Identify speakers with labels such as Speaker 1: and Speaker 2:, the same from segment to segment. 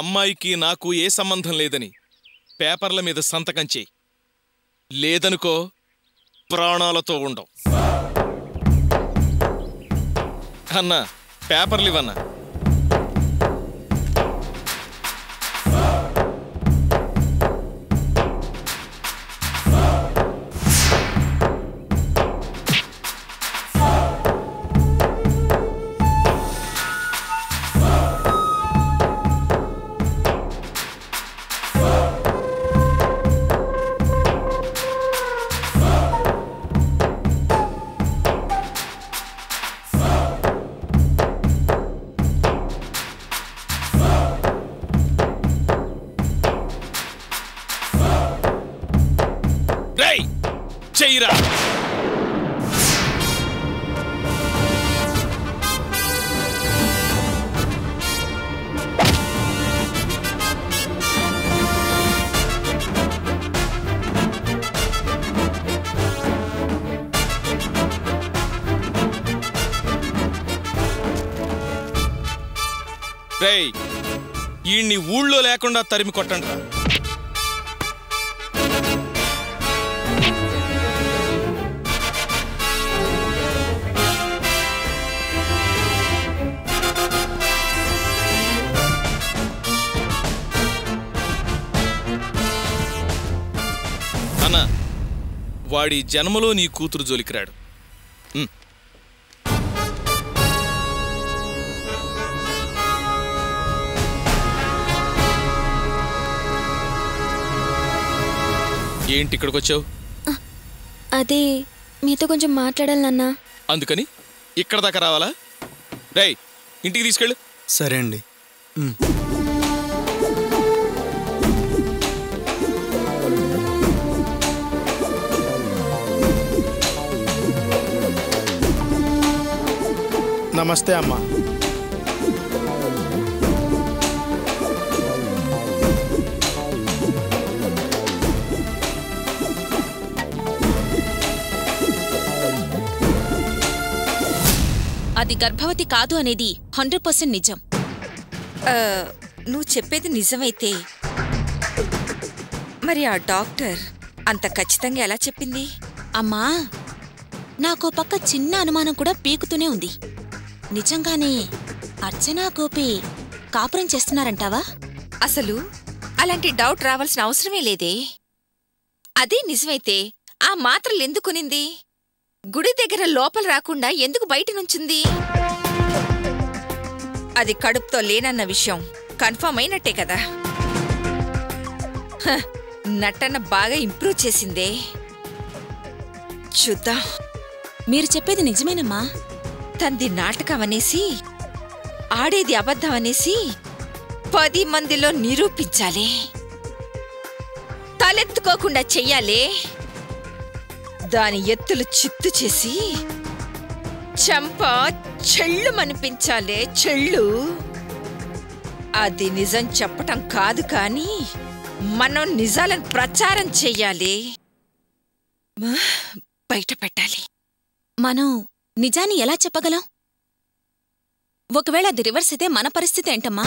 Speaker 1: అమ్మాయికి నాకు ఏ సంబంధం లేదని పేపర్ల మీద సంతకం చెయ్యి. లేదనుకో ప్రాణాలతో ఉండవు. అన్నా, పేపర్లు ఇవన్నా. చెయ్యిరా. రేయ్, ఈయన్ని ఊళ్ళో లేకుండా తరిమి కొట్టండిరా. అన్నా, వాడి జన్మలో నీ కూతురు జోలికిరాడు. ఏంటి ఇక్కడికి వచ్చావు?
Speaker 2: అదే మీతో కొంచెం మాట్లాడాలి నాన్న.
Speaker 1: అందుకని ఇక్కడ దాకా రావాలా? రేయ్, ఇంటికి తీసుకెళ్ళు.
Speaker 3: సరే అండి. నమస్తే అమ్మా.
Speaker 4: అది గర్భవతి కాదు అనేది 100% నిజం.
Speaker 5: నువ్వు చెప్పేది నిజమైతే మరి ఆ డాక్టర్ అంత ఖచ్చితంగా ఎలా చెప్పింది?
Speaker 4: అమ్మా, నాకో పక్క చిన్న అనుమానం కూడా పీకుతూనే ఉంది. నిజంగానే అర్చనా గోపి కాపురం చేస్తున్నారంటావా?
Speaker 5: అసలు అలాంటి డౌట్ రావాల్సిన అవసరమే లేదే. అదే నిజమైతే ఆ మాత్రలు ఎందుకునింది? గుడి దగ్గర లోపల రాకుండా ఎందుకు బయట నుంచుంది? అది కడుపుతో లేనన్న విషయం కన్ఫర్మ్ అయినట్టే కదా. నటన బాగా ఇంప్రూవ్ చేసిందే. చూద్దాం.
Speaker 4: మీరు చెప్పేది నిజమేనమ్మా.
Speaker 5: తంది నాటకం అనేసి, ఆడేది అబద్ధం అనేసి 10 మందిలో నిరూపించాలి. తలెత్తుకోకుండా చెయ్యాలే. దాని ఎత్తులు చిత్తు చేసి చంప చెళ్ళు మనిపించాలే. చెళ్ళు. అది నిజం చెప్పటం కాదు కానీ మనం నిజాలను ప్రచారం చెయ్యాలి, బయట పెట్టాలి.
Speaker 4: మనం నిజాన్ని ఎలా చెప్పగలం? ఒకవేళ అది రివర్స్ అయితే మన పరిస్థితి ఏంటమ్మా?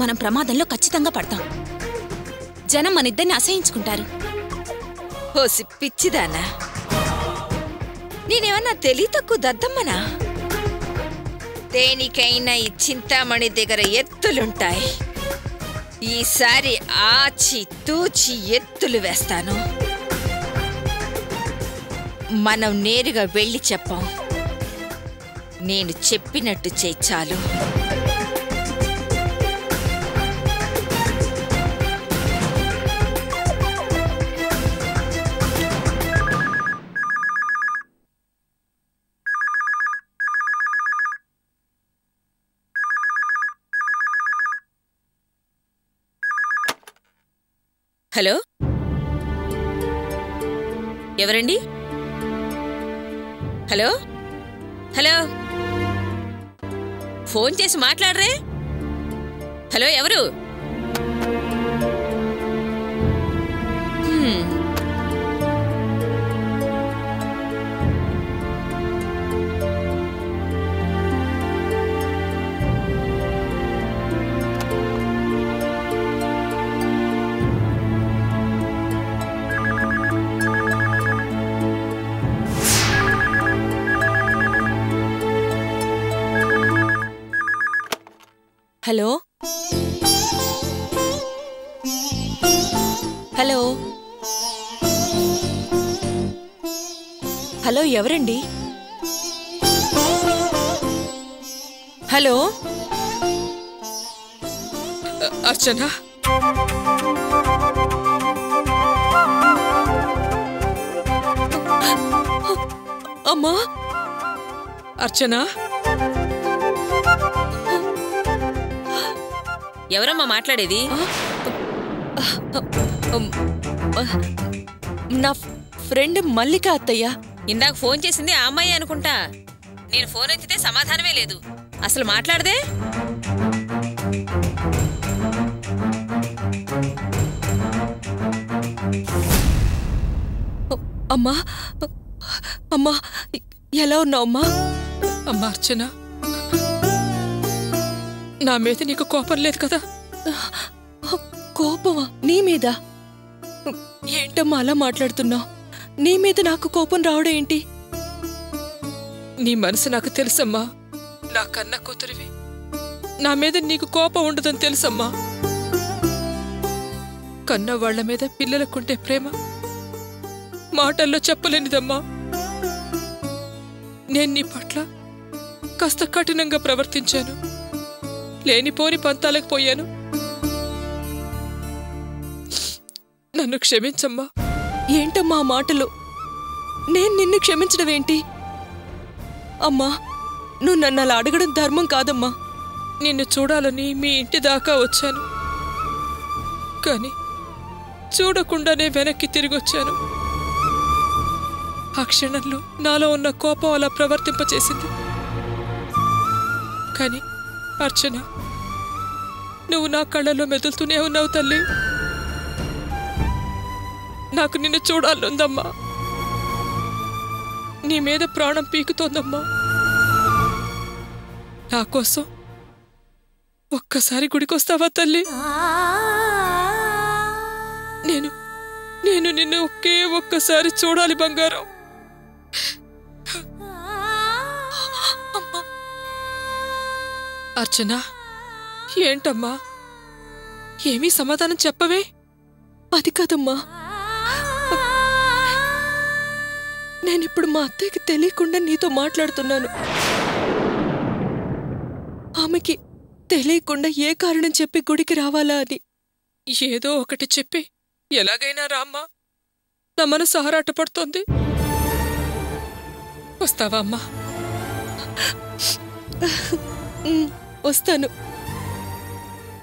Speaker 4: మనం ప్రమాదంలో ఖచ్చితంగా పడతాం. జనం మనిద్దరిని అసహించుకుంటారు.
Speaker 5: ఓసి పిచ్చిదానా, నేనేమన్నా తెలివి తక్కువ దద్దమ్మనా? దేనికైనా ఈ చింతామణి దగ్గర ఎత్తులుంటాయి. ఈసారి ఆచి తూచి ఎత్తులు వేస్తాను. మనం నేరుగా వెళ్ళి చెప్పాం. నేను చెప్పినట్టు చెయ్యి చాలు.
Speaker 4: హలో, ఎవరండి? హలో హలో, ఫోన్ చేసి మాట్లాడరే. హలో, ఎవరు?
Speaker 3: హలో హలో హలో ఎవరండి? హలో
Speaker 6: అర్చన,
Speaker 3: అమ్మా
Speaker 6: అర్చన,
Speaker 5: ఎవరమ్మా మాట్లాడేది?
Speaker 3: నా ఫ్రెండ్ మల్లిక అత్తయ్య.
Speaker 5: ఇందాక ఫోన్ చేసింది ఆ అమ్మాయి అనుకుంటా. నేను ఫోన్ ఎత్తితే సమాధానమే లేదు. అసలు మాట్లాడదే?
Speaker 3: అమ్మా అమ్మా ఎలా ఉన్నావమ్మా?
Speaker 6: అమ్మా అర్చన, నా మీద నీకు కోపం లేదు కదా?
Speaker 3: కోపమా? నీ మీద? ఏంటమ్మా అలా మాట్లాడుతున్నావు? నీ మీద నాకు కోపం రావడం ఏంటి?
Speaker 6: నీ మనసు నాకు తెలుసమ్మా. నా కన్న కూతురివి. నా మీద నీకు కోపం ఉండదని తెలుసమ్మా. కన్న వాళ్ల మీద పిల్లలకుంటే ప్రేమ మాటల్లో చెప్పలేనిదమ్మా. నేను నీ పట్ల కాస్త కఠినంగా ప్రవర్తించాను. లేనిపోని పంతాలకు పోయాను. నన్ను క్షమించమ్మా.
Speaker 3: ఏంటమ్మా ఆ మాటలు? నేను నిన్ను క్షమించడం ఏంటి? అమ్మా, నువ్వు నన్ను అలా అడగడం ధర్మం కాదమ్మా.
Speaker 6: నిన్ను చూడాలని మీ ఇంటి దాకా వచ్చాను, కానీ చూడకుండానే వెనక్కి తిరిగొచ్చాను. ఆ క్షణంలో నాలో ఉన్న కోపం అలా ప్రవర్తింపచేసింది. కానీ అర్చన, నువ్వు నా కళ్ళలో మెదులుతూనే ఉన్నావు తల్లి. నాకు నిన్ను చూడాలనుందమ్మా. నీ మీద ప్రాణం పీకుతోందమ్మా. నా కోసం ఒక్కసారి గుడికొస్తావా తల్లి? నేను నిన్ను ఒక్కసారి చూడాలి బంగారం. అర్చన, ఏంటమ్మా? ఏమీ సమాధానం చెప్పవే?
Speaker 3: అది కాదమ్మా, నేనిప్పుడు మా అత్తయ్యకి తెలియకుండా నీతో మాట్లాడుతున్నాను. ఆమెకి తెలియకుండా ఏ కారణం చెప్పి గుడికి రావాలా అని.
Speaker 6: ఏదో ఒకటి చెప్పి ఎలాగైనా రామ్మా. నా మనసు ఆరాటపడుతోంది. వస్తావా అమ్మా?
Speaker 3: వస్తాను.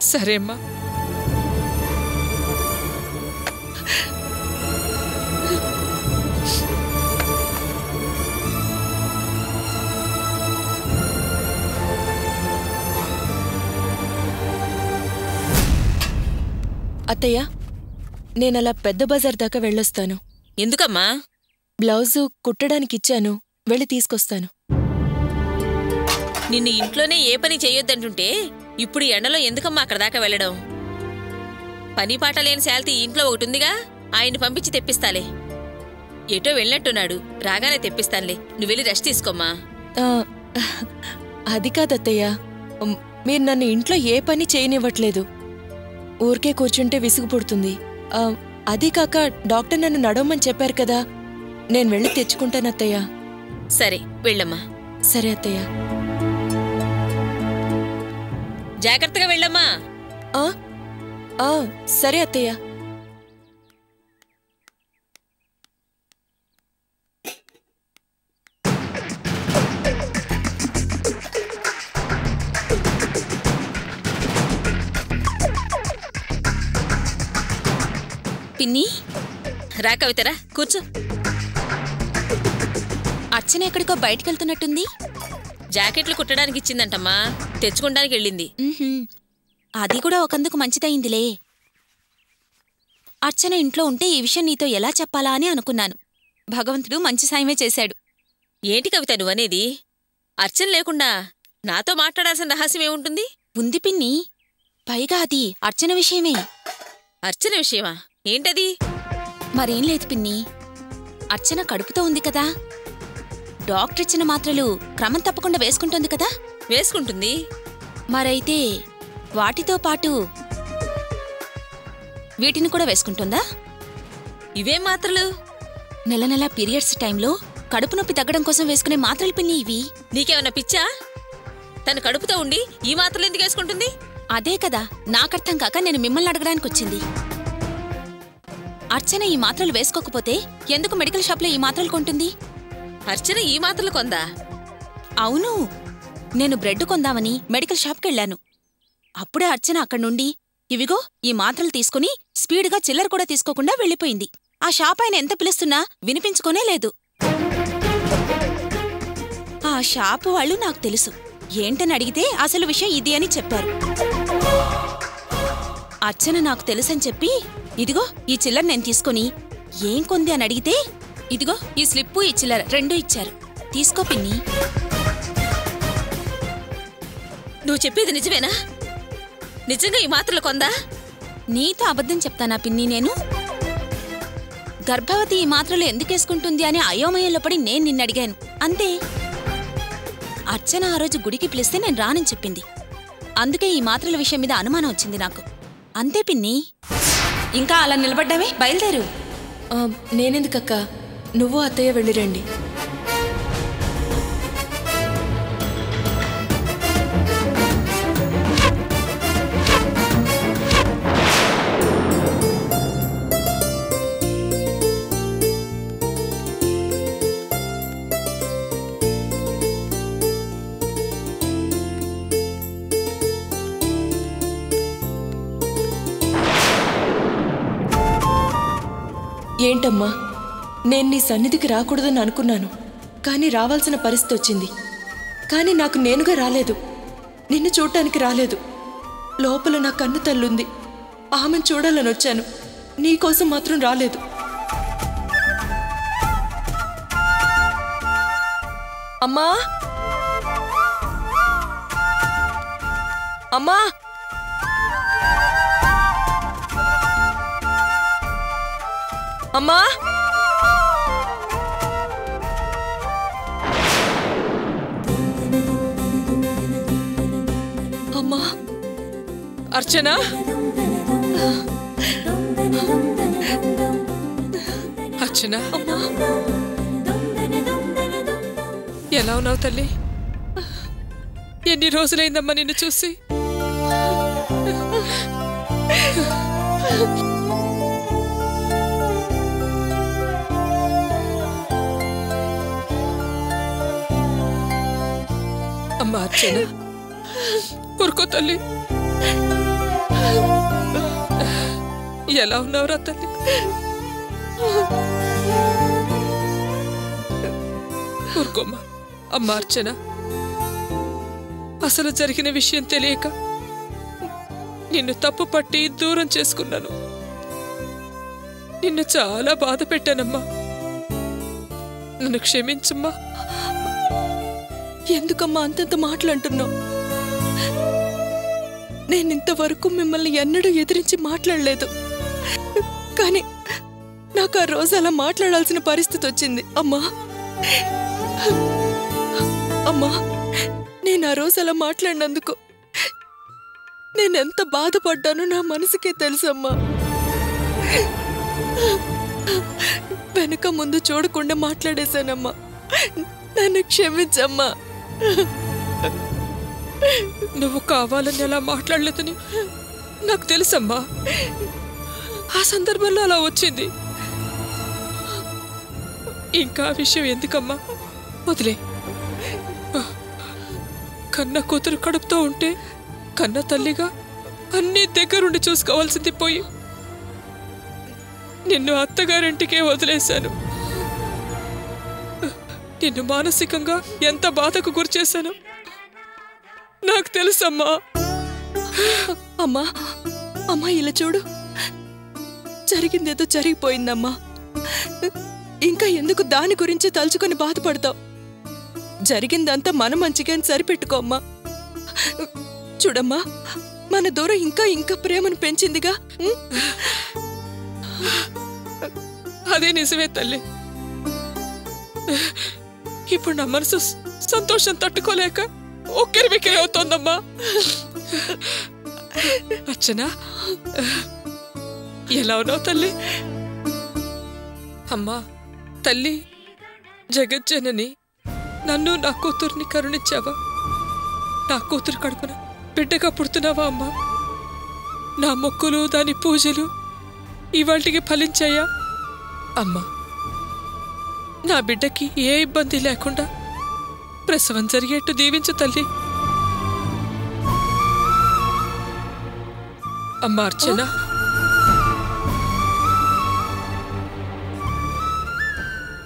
Speaker 6: సరే అమ్మా.
Speaker 3: అత్తయ్య, నేనలా పెద్ద బజార్ దాకా వెళ్ళొస్తాను.
Speaker 5: ఎందుకమ్మా?
Speaker 3: బ్లౌజు కుట్టడానికిచ్చాను, వెళ్ళి తీసుకొస్తాను.
Speaker 5: నిన్ను ఇంట్లోనే ఏ పని చేయొద్దంటుంటే ఇప్పుడు ఎండలో ఎందుకమ్మా అక్కడ దాకా వెళ్ళడం? పని పాట లేని శాల్తీ ఇంట్లో ఒకటిందిగా, ఆయన్ని పంపించి తెప్పిస్తాలే. ఎటో వెళ్ళినట్టున్నాడు, రాగానే తెప్పిస్తానులే. నువ్వు వెళ్ళి రెస్ట్ తీసుకోమ్మా.
Speaker 3: అది కాదత్తయ్య, మీరు నన్ను ఇంట్లో ఏ పని చేయనివ్వట్లేదు. ఊరికే కూర్చుంటే విసుగు పుడుతుంది. అదీ కాక డాక్టర్ నన్ను నడవమని చెప్పారు కదా, నేను వెళ్ళి తెచ్చుకుంటానత్తయ్య.
Speaker 5: సరే వెళ్ళమ్మా.
Speaker 3: సరే అత్తయ్య.
Speaker 5: జాగ్రత్తగా వెళ్ళమ్మా.
Speaker 3: సరే అత్తయ్య.
Speaker 5: పిన్ని, రా కవితరా, కూర్చో.
Speaker 4: అర్చన ఎక్కడికో బయటికెళ్తున్నట్టుంది.
Speaker 5: జాకెట్లు కుట్టడానికి ఇచ్చిందంటమ్మా, తెచ్చుకోవడానికి వెళ్ళింది.
Speaker 4: అది కూడా ఒకందుకు మంచిదయిందిలే. అర్చన ఇంట్లో ఉంటే ఈ విషయం నీతో ఎలా చెప్పాలా అని అనుకున్నాను. భగవంతుడు మంచి సాయమే చేశాడు.
Speaker 5: ఏంటి కవిత నువ్వనేది? అర్చన లేకుండా నాతో మాట్లాడాల్సిన రహస్యమేముంటుంది?
Speaker 4: ఉంది పిన్ని, పైగా అది అర్చన విషయమే.
Speaker 5: అర్చన విషయమా? ఏంటది?
Speaker 4: మరేం లేదు పిన్ని, అర్చన కడుపుతో ఉంది కదా, డాక్టర్ ఇచ్చిన మాత్రలు క్రమం తప్పకుండా వేసుకుంటోంది కదా.
Speaker 5: వేసుకుంటుంది.
Speaker 4: మరైతే వాటితో పాటు వీటిని కూడా వేసుకుంటుందా?
Speaker 5: ఇవేం మాత్రలు?
Speaker 4: నెల నెల పీరియడ్స్ టైంలో కడుపు నొప్పి తగ్గడం కోసం వేసుకునే మాత్రలు పిన్ని ఇవి.
Speaker 5: నీకేమన్నా పిచ్చా? తను కడుపుతో ఉండి ఈ మాత్రలు ఎందుకు వేసుకుంటుంది?
Speaker 4: అదే కదా నాకర్థం కాక నేను మిమ్మల్ని అడగడానికి వచ్చింది. అర్చన ఈ మాత్రలు వేసుకోకపోతే ఎందుకు మెడికల్ షాప్లో ఈ మాత్రలు కొంటుంది?
Speaker 5: అర్చన ఈ మాత్రలు కొందా?
Speaker 4: అవును, నేను బ్రెడ్ కొందామని మెడికల్ షాప్కి వెళ్ళాను. అప్పుడే అర్చన అక్కడి నుండి ఇవిగో ఈ మాత్రలు తీసుకుని స్పీడ్గా చిల్లర కూడా తీసుకోకుండా వెళ్ళిపోయింది. ఆ షాప్ ఆయన ఎంత పిలుస్తున్నా వినిపించుకోనే లేదు. ఆ షాపు వాళ్ళు నాకు తెలుసు. ఏంటని అడిగితే అసలు విషయం ఇది అని చెప్పారు. అర్చన నాకు తెలుసని చెప్పి ఇదిగో ఈ చిల్లర నేను తీసుకుని ఏం కొంది అని అడిగితే ఇదిగో ఈ స్లిప్పు ఈ చిల్లర రెండూ ఇచ్చారు. తీసుకో పిన్ని.
Speaker 5: నువ్వు చెప్పేది నిజమేనా? నిజంగా ఈ మాత్రలు కొందా?
Speaker 4: నీతో అబద్ధం చెప్తానా పిన్ని నేను? గర్భవతి ఈ మాత్రలు ఎందుకేసుకుంటుంది అని అయోమయంలో పడి నేను నిన్నడిగాను అంతే. అర్చన ఆ రోజు గుడికి పిలిస్తే నేను రానని చెప్పింది. అందుకే ఈ మాత్రల విషయం మీద అనుమానం వచ్చింది నాకు. అంతే పిన్ని. ఇంకా అలా నిలబడ్డావే, బయలుదేరు.
Speaker 3: నేనెందుకక్క, నువ్వు అత్తయ్య వెళ్ళిరండి. ఏంటమ్మా, నేను నీ సన్నిధికి రాకూడదని అనుకున్నాను, కానీ రావాల్సిన పరిస్థితి వచ్చింది. కానీ నాకు నేనుగా రాలేదు, నిన్ను చూడటానికి రాలేదు. లోపల నా కన్ను తల్లుంది, ఆమెను చూడాలని వచ్చాను. నీకోసం మాత్రం రాలేదు. అమ్మా, అమ్మా, అమ్మా, అమ్మా,
Speaker 6: అర్చన, అర్చన, ఎలా ఉన్నావు తల్లి? ఎన్ని రోజులైందమ్మా నిన్ను చూసి? అమ్మా అర్చన, ఊరుకో తల్లి. ఎలా ఉన్నావురా తల్లి? ఊరుకోమ్మా. అమ్మా అర్చన, అసలు జరిగిన విషయం తెలియక నిన్ను తప్పు పట్టి దూరం చేసుకున్నాను. నిన్ను చాలా బాధ పెట్టానమ్మా. నన్ను క్షమించమ్మా.
Speaker 3: ఎందుకమ్మా అంతంత మాటలంటున్నావు? నేనింతవరకు మిమ్మల్ని ఎన్నడూ ఎదిరించి మాట్లాడలేదు, కానీ నాకు ఆ రోజు అలా మాట్లాడాల్సిన పరిస్థితి వచ్చింది. అమ్మా, అమ్మా, నేను ఆ రోజు అలా మాట్లాడినందుకు నేనెంత బాధపడ్డానో నా మనసుకే తెలుసమ్మా. వెనుక ముందు చూడకుండా మాట్లాడేశానమ్మా. నన్ను క్షమించమ్మా.
Speaker 6: నువ్వు కావాలని అలా మాట్లాడలేదని నాకు తెలుసమ్మా. ఆ సందర్భంలో అలా వచ్చింది. ఇంకా ఆ విషయం ఎందుకమ్మా, వదిలే. కన్న కూతురు కడుపుతో ఉంటే కన్న తల్లిగా అన్నీ దగ్గరుండి చూసుకోవాల్సింది పోయి నిన్ను అత్తగారింటికే వదిలేశాను. నిన్ను మానసికంగా ఎంత బాధకు గురిచేశాను నాకు తెలుసమ్మా.
Speaker 3: అమ్మా, అమ్మా, ఇలా చూడు, జరిగిందేదో జరిగిపోయిందమ్మా. ఇంకా ఎందుకు దాని గురించి తలుచుకొని బాధపడతావు? జరిగిందంతా మన మంచిగా సరిపెట్టుకోమ్మా. చూడమ్మా, మన దూరం ఇంకా ఇంకా ప్రేమను పెంచిందిగా.
Speaker 6: అదే నిజమే తల్లి. ఇప్పుడు నా మనసు సంతోషం తట్టుకోలేక ఒక్కిరి బిక్కిరి అవుతోందమ్మా. అర్చన ఎలా ఉన్నావు తల్లి? అమ్మా తల్లి, జగజ్జనని నన్ను నా కూతుర్ని కరుణించావా? నా కూతురు కడుపున బిడ్డగా పుడుతున్నావా అమ్మా? నా మొక్కులు దాని పూజలు ఇవాళకి ఫలించాయా అమ్మా? నా బిడ్డకి ఏ ఇబ్బంది లేకుండా ప్రసవం జరిగేట్టు దీవించు తల్లి. అమ్మా అర్చన,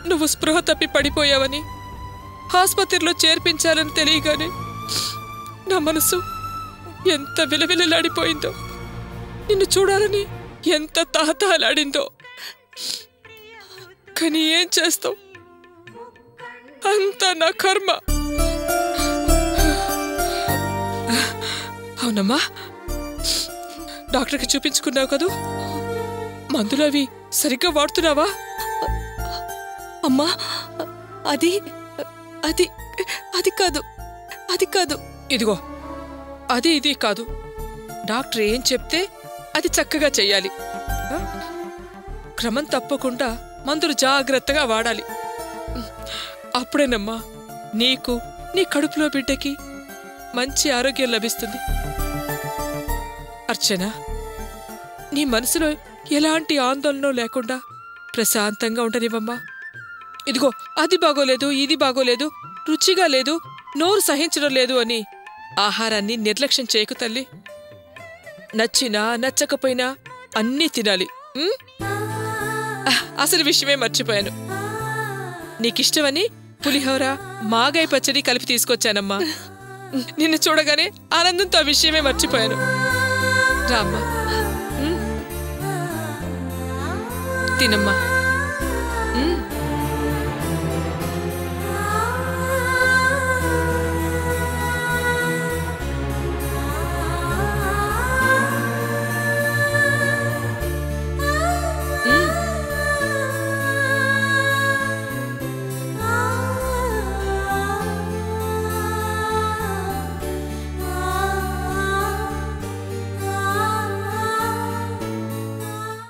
Speaker 6: నువ్వు స్పృహ తప్పి పడిపోయావని ఆసుపత్రిలో చేర్పించాలని తెలియగానే నా మనసు ఎంత విలవిలలాడిపోయిందో, నిన్ను చూడాలని ఎంత తహతహలాడిందో. కానీ ఏం చేస్తావు, అంతా నా కర్మ. అవునమ్మా, డాక్టర్కి చూపించుకున్నావు కదూ? మందులు అవి సరిగ్గా వాడుతున్నావా?
Speaker 3: అమ్మా అది అది అది కాదు, అది కాదు.
Speaker 6: ఇదిగో, అది ఇది కాదు. డాక్టర్ ఏం చెప్తే అది చక్కగా చెయ్యాలి. క్రమం తప్పకుండా మందులు జాగ్రత్తగా వాడాలి. అప్పుడేనమ్మా నీకు, నీ కడుపులో బిడ్డకి మంచి ఆరోగ్యం లభిస్తుంది. అర్చన, నీ మనసులో ఎలాంటి ఆందోళన లేకుండా ప్రశాంతంగా ఉండనివమ్మా. ఇదిగో, అది బాగోలేదు, ఇది బాగోలేదు, రుచిగా లేదు, నోరు సహించడం లేదు అని ఆహారాన్ని నిర్లక్ష్యం చేయకు తల్లి. నచ్చినా నచ్చకపోయినా అన్నీ తినాలి. అసలు విషయమే మర్చిపోయాను, నీకిష్టమని పులిహోర, మాగాయ పచ్చడి కలిపి తీసుకొచ్చానమ్మా. నిన్ను చూడగానే ఆనందంతో ఆ విషయమే మర్చిపోయాను. రామ్మా, తినమ్మా.